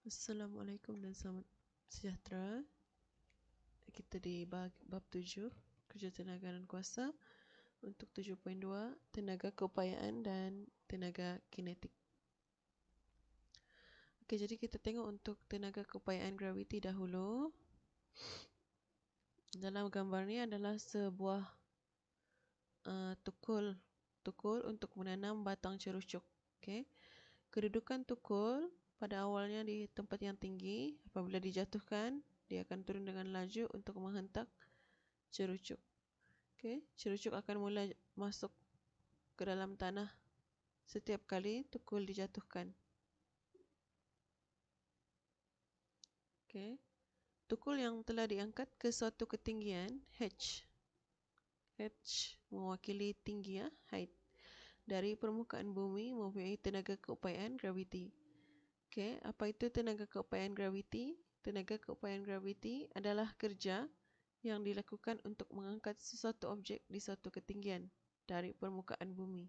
Assalamualaikum dan selamat sejahtera. Kita di bab 7, kerja tenaga dan kuasa untuk 7.2, tenaga keupayaan dan tenaga kinetik. Okey, jadi kita tengok untuk tenaga keupayaan graviti dahulu. Dalam gambar ni adalah sebuah tukul untuk menanam batang cerucuk. Okey. Kedudukan tukul pada awalnya di tempat yang tinggi. Apabila dijatuhkan, dia akan turun dengan laju untuk menghentak cerucuk. Okey, cerucuk akan mula masuk ke dalam tanah setiap kali tukul dijatuhkan. Okey. Tukul yang telah diangkat ke suatu ketinggian H mewakili tinggi, height, dari permukaan bumi mempunyai tenaga keupayaan graviti. Okey, apa itu tenaga keupayaan graviti? Tenaga keupayaan graviti adalah kerja yang dilakukan untuk mengangkat sesuatu objek di suatu ketinggian dari permukaan bumi.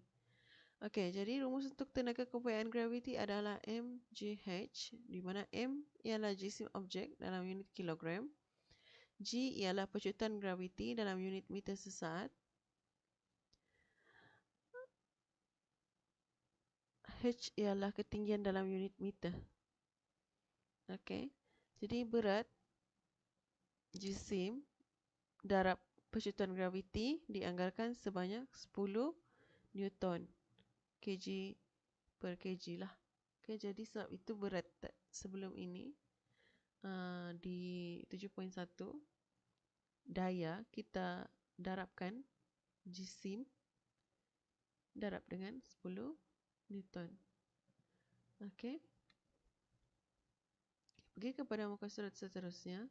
Okey, jadi rumus untuk tenaga keupayaan graviti adalah mgh, di mana m ialah jisim objek dalam unit kilogram, g ialah pecutan graviti dalam unit meter sesaat, h ialah ketinggian dalam unit meter. Okey, jadi berat jisim darab pecutan graviti dianggarkan sebanyak 10 Newton kg per kg lah. Okey, jadi sebab itu berat sebelum ini di 7.1 daya kita darabkan jisim darab dengan 10 Newton. Okey. Pergi kepada muka surat seterusnya.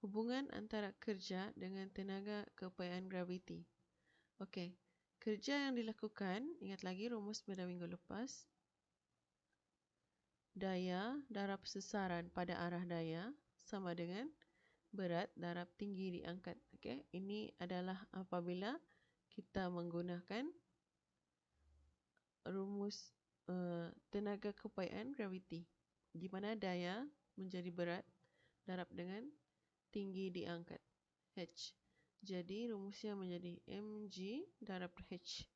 Hubungan antara kerja dengan tenaga keupayaan graviti. Okey. Kerja yang dilakukan, ingat lagi rumus pada minggu lepas. Daya darab sesaran pada arah daya sama dengan berat darab tinggi diangkat. Okey. Ini adalah apabila kita menggunakan rumus tenaga keupayaan graviti, di mana daya menjadi berat darab dengan tinggi diangkat, H. Jadi rumusnya menjadi mg darab H.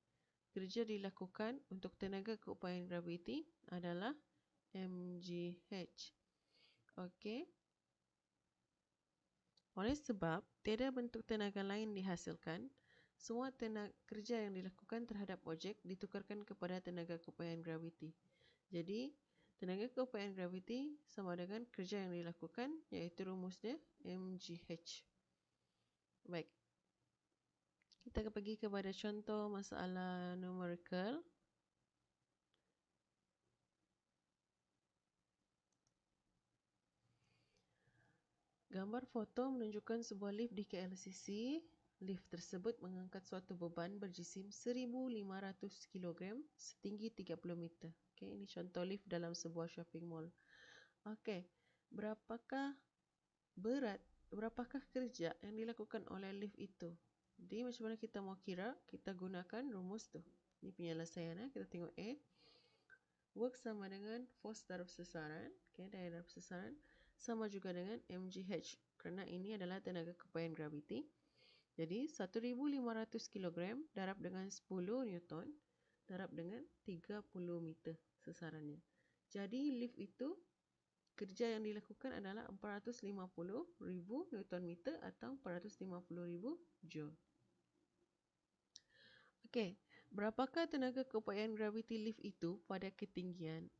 Kerja dilakukan untuk tenaga keupayaan graviti adalah mgh. Okey. Oleh sebab tiada bentuk tenaga lain dihasilkan, semua tenaga kerja yang dilakukan terhadap objek ditukarkan kepada tenaga keupayaan graviti. Jadi tenaga keupayaan graviti sama dengan kerja yang dilakukan, iaitu rumusnya mgh. Baik. Kita akan pergi kepada contoh masalah numerical. Gambar foto menunjukkan sebuah lift di KLCC. Lift tersebut mengangkat suatu beban berjisim 1,500 kg setinggi 30 meter. Okey, ini contoh lift dalam sebuah shopping mall. Okey, berapakah kerja yang dilakukan oleh lift itu? Jadi macam mana kita mau kira? Kita gunakan rumus tu. Ini penyelesaian. Kita tengok A. Work sama dengan force darab sesaran. Okey, daya darab sesaran sama juga dengan mgh, kerana ini adalah tenaga keupayaan graviti. Jadi 1,500 kg darab dengan 10 Newton darab dengan 30 meter sesarannya. Jadi lift itu kerja yang dilakukan adalah 450,000 Newton meter atau 450,000 Joule. Okey, berapakah tenaga keupayaan graviti lift itu pada ketinggian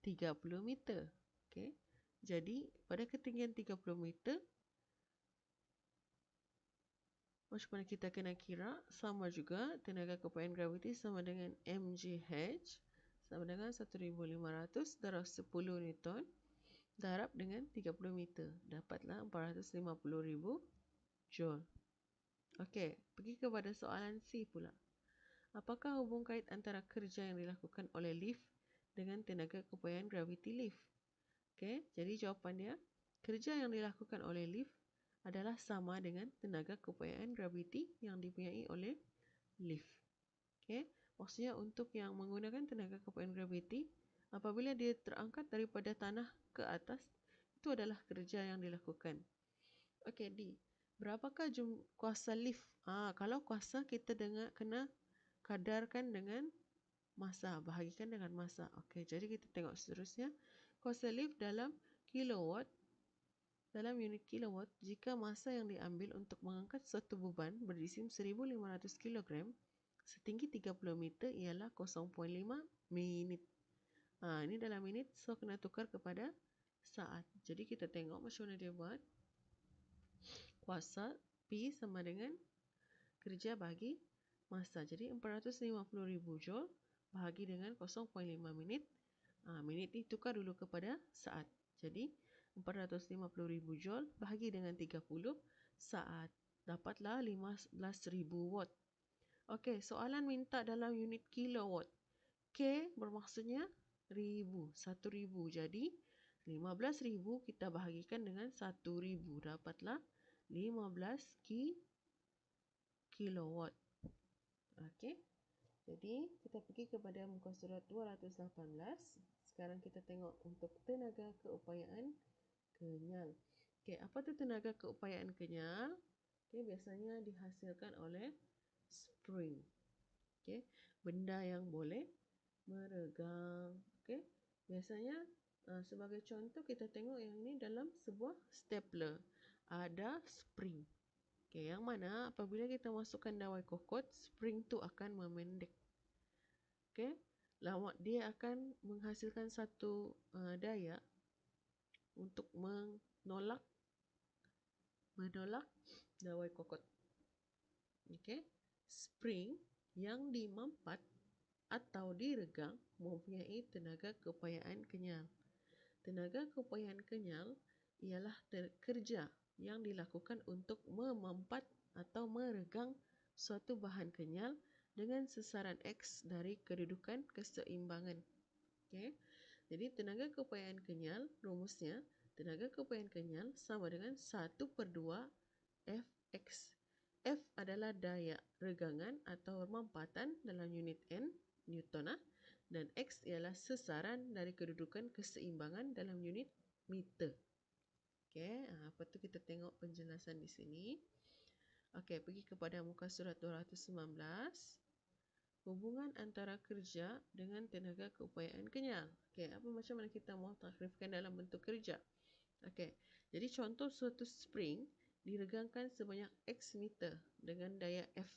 30 meter? Okey. Jadi pada ketinggian 30 meter, macam mana kita kena kira? Sama juga tenaga keupayaan graviti sama dengan mgh sama dengan 1,500 darab 10 Newton darab dengan 30 meter. Dapatlah 450,000 Joule. Okey, pergi kepada soalan C pula. Apakah hubung kait antara kerja yang dilakukan oleh lift dengan tenaga keupayaan graviti lift? Okey, jadi jawapan dia, kerja yang dilakukan oleh lift adalah sama dengan tenaga keupayaan graviti yang dipunyai oleh lift. Okey, maksudnya untuk yang menggunakan tenaga keupayaan graviti Apabila dia terangkat daripada tanah ke atas, itu adalah kerja yang dilakukan. Okey, D. Berapakah kuasa lift? Kalau kuasa kita kena kadarkan dengan masa, bahagikan dengan masa. Okey, jadi kita tengok seterusnya. Kuasa lift dalam kilowatt, dalam unit kilowatt, jika masa yang diambil untuk mengangkat suatu beban berjisim 1,500 kg setinggi 30 meter ialah 0.5 minit. Ini dalam minit, so kena tukar kepada saat. Jadi kita tengok macam mana dia buat. Kuasa P sama dengan kerja bagi masa. Jadi 450,000 joule bahagi dengan 0.5 minit. Minit ni tukar dulu kepada saat. Jadi 450,000 joule bahagi dengan 30 saat. Dapatlah 15,000 watt. Okey, soalan minta dalam unit kilowatt. K bermaksudnya 1,000. Jadi 15,000 kita bahagikan dengan 1,000. Dapatlah 15 kilowatt. Okey. Jadi kita pergi kepada muka surat 218. Sekarang kita tengok untuk tenaga keupayaan kenyal. Okey, apa tu tenaga keupayaan kenyal? Okey, biasanya dihasilkan oleh spring. Okey, benda yang boleh meregang. Okey, biasanya sebagai contoh kita tengok yang ini dalam sebuah stapler. Ada spring. Okey, yang mana apabila kita masukkan dawai kokot, spring tu akan memendek. Okey, dia akan menghasilkan satu daya untuk menolak dawai kokot. Okey, spring yang dimampat atau diregang mempunyai tenaga keupayaan kenyal. Tenaga keupayaan kenyal ialah kerja yang dilakukan untuk memampat atau meregang suatu bahan kenyal dengan sesaran X dari kedudukan keseimbangan. Okey. Jadi tenaga keupayaan kenyal, rumusnya tenaga keupayaan kenyal sama dengan 1/2 Fx. F adalah daya regangan atau mampatan dalam unit N, Newton, dan X ialah sesaran dari kedudukan keseimbangan dalam unit meter. Okey, apa tu kita tengok penjelasan di sini. Okey, pergi kepada muka surat 219. Hubungan antara kerja dengan tenaga keupayaan kenyal. Okey, macam mana kita mau takrifkan dalam bentuk kerja? Okey, jadi contoh suatu spring diregangkan sebanyak X meter dengan daya F.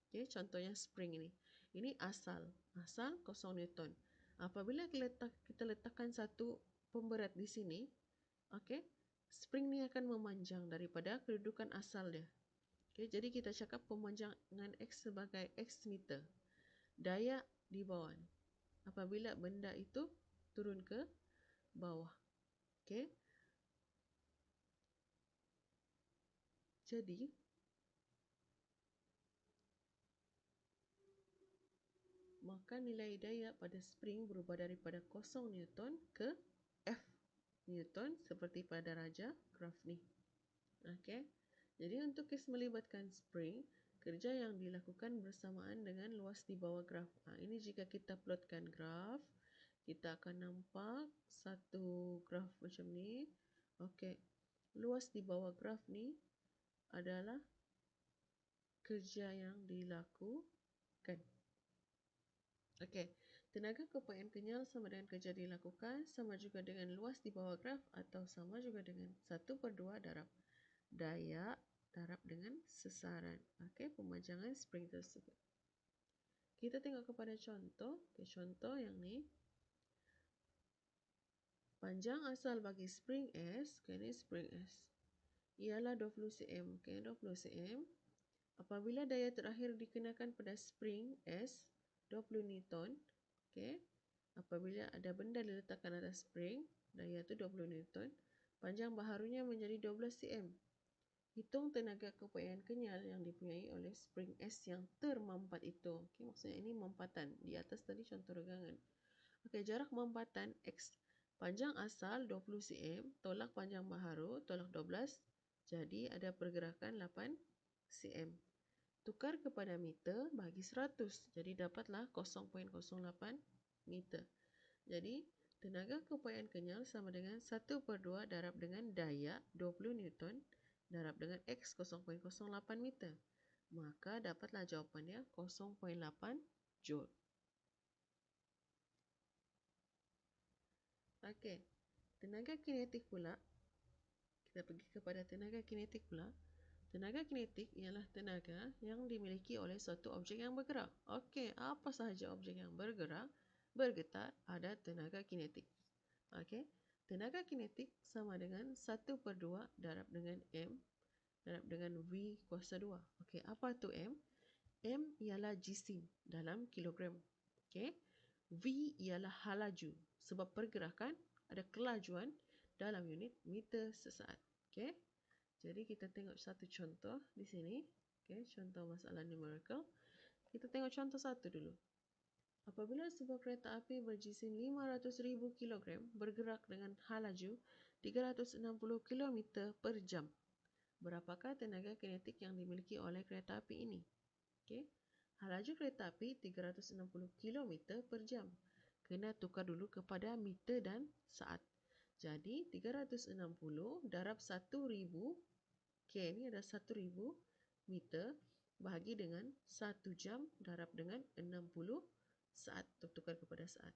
Okey, contohnya spring ini. Ini asal 0 Newton. Apabila kita letakkan satu pemberat di sini, okey, spring ni akan memanjang daripada kedudukan asal dia. Okey, jadi kita cakap pemanjangan X sebagai X meter. Daya di bawah ni. Apabila benda itu turun ke bawah. Okey. Jadi maka nilai daya pada spring berubah daripada 0 Newton ke F Newton seperti pada raja graf ni. Okey. Jadi untuk kes melibatkan spring, kerja yang dilakukan bersamaan dengan luas di bawah graf. Ini jika kita plotkan graf, kita akan nampak satu graf macam ni. Okey. Luas di bawah graf ni adalah kerja yang dilakukan. Okey, tenaga keupayaan kenyal sama dengan kerja dilakukan sama juga dengan luas di bawah graf atau sama juga dengan 1/2 darab daya darab dengan sesaran. Okey, pemanjangan spring tersebut. Kita tengok kepada contoh. Okey, contoh yang ni. Panjang asal bagi spring S, ini spring S, ialah 20 cm. Okey, 20 cm. Apabila daya terakhir dikenakan pada spring S, 20 Newton. Okey. Apabila ada benda diletakkan atas spring, daya tu 20 Newton. Panjang baharunya menjadi 12 cm. Hitung tenaga keupayaan kenyal yang dipunyai oleh spring S yang termampat itu. Okey, maksudnya ini mampatan. Di atas tadi contoh regangan. Okey, jarak mampatan X. Panjang asal 20 cm, tolak panjang baharu, tolak 12. Jadi ada pergerakan 8 cm. Tukar kepada meter bagi 100. Jadi dapatlah 0.08 meter. Jadi, tenaga keupayaan kenyal sama dengan 1/2 darab dengan daya 20 Newton darab dengan X 0.08 meter. Maka dapatlah jawapannya 0.8 Joule. Okey, tenaga kinetik pula. Kita pergi kepada tenaga kinetik pula. Tenaga kinetik ialah tenaga yang dimiliki oleh suatu objek yang bergerak. Okey, apa sahaja objek yang bergerak, bergetar, ada tenaga kinetik. Okey, tenaga kinetik sama dengan 1/2 darab dengan M darab dengan V kuasa 2. Okey, apa tu M? M ialah jisim dalam kilogram. Okey, V ialah halaju sebab pergerakan ada kelajuan dalam unit meter sesaat. Okey, jadi kita tengok satu contoh di sini. Okey, contoh masalah numerical. Kita tengok contoh satu dulu. Apabila sebuah kereta api berjisim 500,000 kg bergerak dengan halaju 360 km per jam, berapakah tenaga kinetik yang dimiliki oleh kereta api ini? Okey, halaju kereta api 360 km per jam. Kena tukar dulu kepada meter dan saat. Jadi 360 darab 1,000, K ni ada 1,000 meter bahagi dengan 1 jam darab dengan 60 saat, tukar kepada saat.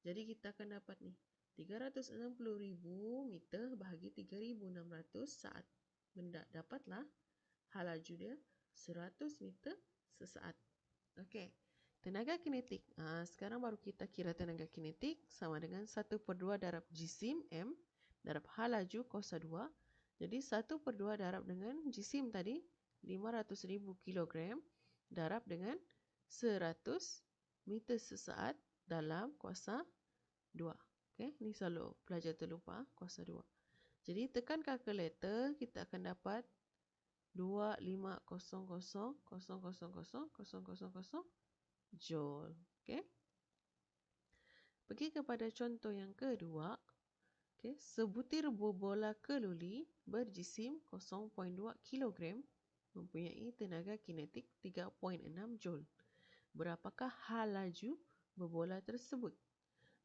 Jadi kita akan dapat ni 360,000 meter bahagi 3,600 saat. Dapatlah halaju dia 100 meter sesaat. Okey, tenaga kinetik. Sekarang baru kita kira tenaga kinetik sama dengan 1/2 darab jisim M darab halaju kuasa 2. Jadi 1/2 darab dengan jisim tadi 500,000 kg darab dengan 100 meter sesaat dalam kuasa 2. Okey, ni selalu pelajar terlupa kuasa 2. Jadi tekan kalkulator, kita akan dapat 2500,000,000 Joule. Okey. Pergi kepada contoh yang kedua. Okey, sebutir bola keluli berjisim 0.2 kg mempunyai tenaga kinetik 3.6 Joule. Berapakah halaju bola tersebut?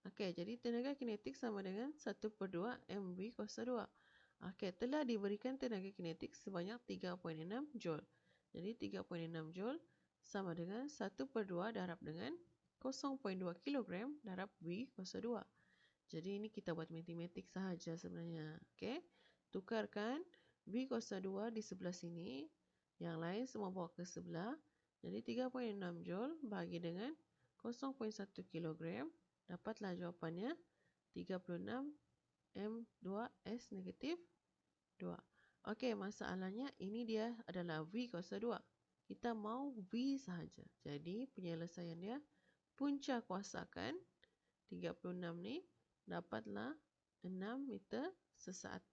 Okey, jadi tenaga kinetik sama dengan 1/2 mv kuasa 2. Okey, telah diberikan tenaga kinetik sebanyak 3.6 Joule. Jadi 3.6 Joule sama dengan 1/2 darab dengan 0.2 kg darab V kuasa 2. Jadi ini kita buat matematik sahaja sebenarnya. Okey, tukarkan V kuasa 2 di sebelah sini. Yang lain semua bawa ke sebelah. Jadi 3.6 Joule bahagi dengan 0.1 kg. Dapatlah jawapannya 36 M2S negatif 2. Okey, masalahnya ini dia adalah V kuasa 2. Kita mau V sahaja. Jadi penyelesaian dia punca kuasakan 36 ni dapatlah 6 meter sesaat.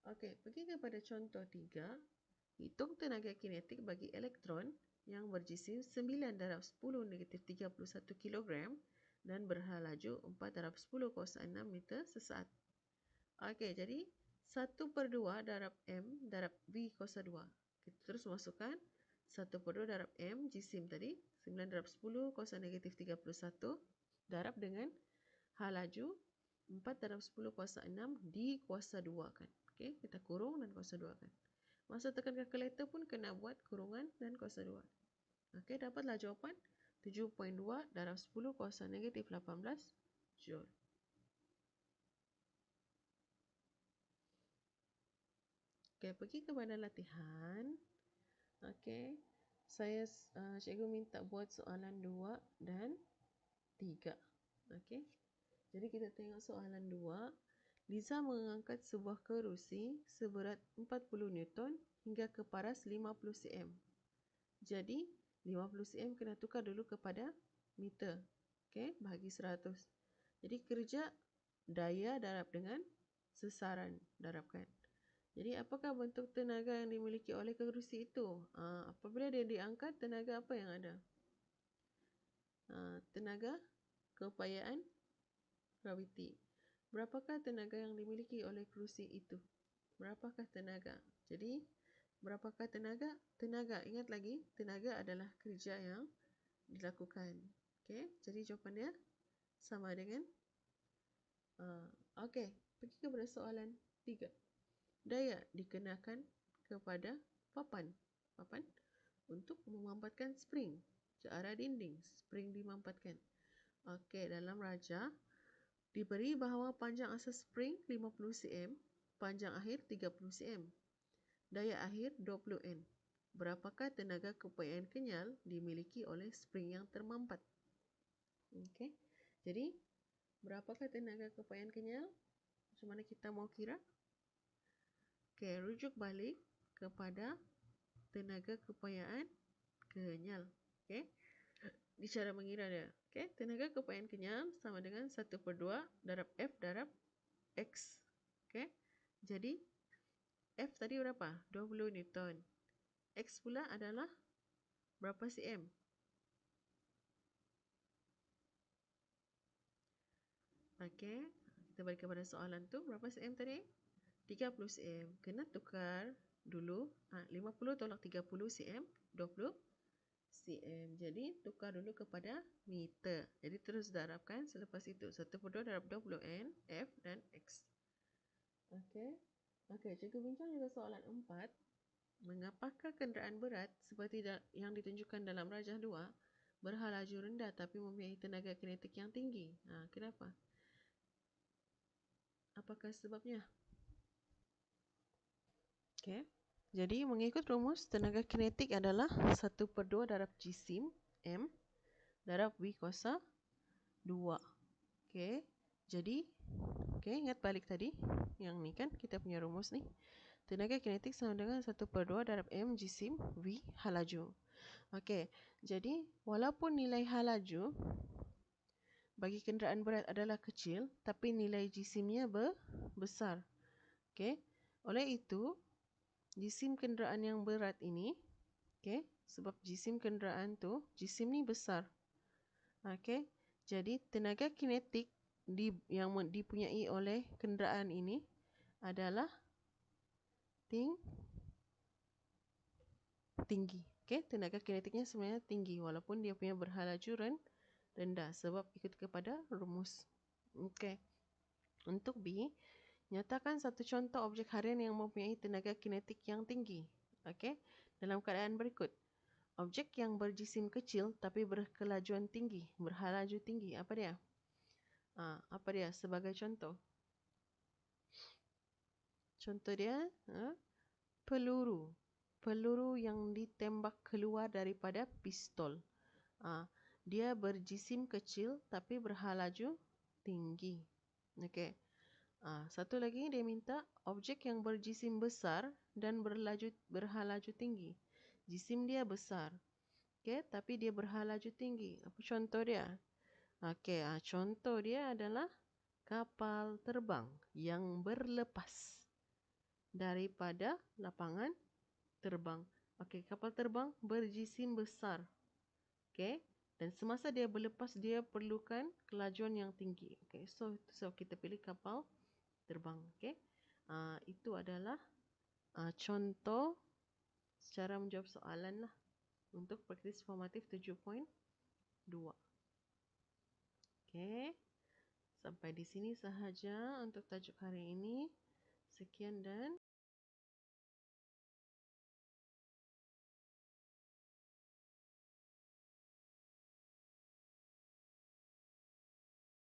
Okey, pergi kepada contoh 3. Hitung tenaga kinetik bagi elektron yang berjisim 9 darab 10 negatif 31 kg dan berhalaju 4 darab 10 kuasa 6 meter sesaat. Okey, jadi 1/2 darab M darab V kuasa 2. Kita terus masukkan 1/2 darab M jisim tadi 9 darab 10 kuasa negatif 31 darab dengan halaju 4 darab 10 kuasa 6 di kuasa 2 kan. Okey, kita kurung dan kuasa 2 kan. Masa tekan kalkulator pun kena buat kurungan dan kuasa 2. Okey, dapatlah jawapan 7.2 darab 10 kuasa negatif 18 Joule. Okey, pergi kepada latihan. Okey, cikgu minta buat soalan 2 dan 3. Okey, jadi kita tengok soalan 2. Liza mengangkat sebuah kerusi seberat 40 Newton hingga ke paras 50 cm. Jadi 50 cm kena tukar dulu kepada meter. Okey, bahagi 100. Jadi kerja daya darab dengan sesaran darabkan. Jadi apakah bentuk tenaga yang dimiliki oleh kerusi itu? Apabila dia diangkat, tenaga apa yang ada? Tenaga keupayaan graviti. Berapakah tenaga yang dimiliki oleh kerusi itu? Berapakah tenaga? Jadi berapakah tenaga? Tenaga, ingat lagi, tenaga adalah kerja yang dilakukan. Okey, jadi jawapan dia sama dengan okey, pergi kepada soalan 3. Daya dikenakan kepada papan untuk memampatkan spring ke arah dinding. Spring dimampatkan. Okey, dalam rajah diberi bahawa panjang asas spring 50 cm, panjang akhir 30 cm. Daya akhir 20 N. Berapakah tenaga keupayaan kenyal dimiliki oleh spring yang termampat? Okey. Jadi, berapakah tenaga keupayaan kenyal? Macam mana kita mau kira? Okey, rujuk balik kepada tenaga keupayaan kenyal. Okey. Di cara mengira dia. Okey, tenaga keupayaan kenyal sama dengan 1/2 darab F darab X. Okey. Jadi, F tadi berapa? 20 Newton. X pula adalah berapa cm? Okey, kita balik kepada soalan tu. Berapa cm tadi? 30 cm. Kena tukar dulu. 50 tolak 30 cm, 20 cm. Jadi, tukar dulu kepada meter. Jadi, terus darabkan selepas itu. 1/2 darab 20 N, F dan X. Okey. Okey, cikgu bincang juga soalan 4. Mengapakah kenderaan berat seperti yang ditunjukkan dalam rajah 2 berhalaju rendah tapi mempunyai tenaga kinetik yang tinggi? Kenapa? Apakah sebabnya? Okey. Jadi, mengikut rumus, tenaga kinetik adalah 1/2 darab jisim M darab V kuasa 2. Okey. Jadi, ingat balik tadi. Yang ni kan kita punya rumus ni. Tenaga kinetik sama dengan 1/2 darab M jisim V halaju. Okey. Jadi, walaupun nilai halaju bagi kenderaan berat adalah kecil, tapi nilai jisimnya besar. Okey. Oleh itu, jisim kenderaan yang berat ini, okey, sebab jisim kenderaan tu, jisim ni besar. Okey. Jadi, tenaga kinetik yang dipunyai oleh kenderaan ini adalah tinggi. Okey, tenaga kinetiknya sebenarnya tinggi walaupun dia punya berhalaju rendah sebab ikut kepada rumus. Okey. Untuk B, nyatakan satu contoh objek harian yang mempunyai tenaga kinetik yang tinggi. Okey. Dalam keadaan berikut. Objek yang berjisim kecil tapi berkelajuan tinggi, berhalaju tinggi. Apa dia? Apa dia sebagai contoh? Contoh dia peluru. Peluru yang ditembak keluar daripada pistol. Dia berjisim kecil tapi berhalaju tinggi. Okey. Satu lagi dia minta objek yang berjisim besar dan berhalaju tinggi. Jisim dia besar. Okey, tapi dia berhalaju tinggi. Apa contoh dia? Okey, contoh dia adalah kapal terbang yang berlepas daripada lapangan terbang. Okey, kapal terbang berjisim besar. Okey, dan semasa dia berlepas dia perlukan kelajuan yang tinggi. Okey, so kita pilih kapal terbang. Okey. Itu adalah contoh cara menjawab soalan lah untuk praktis formatif 7.2. Okey. Sampai di sini sahaja untuk tajuk hari ini. Sekian dan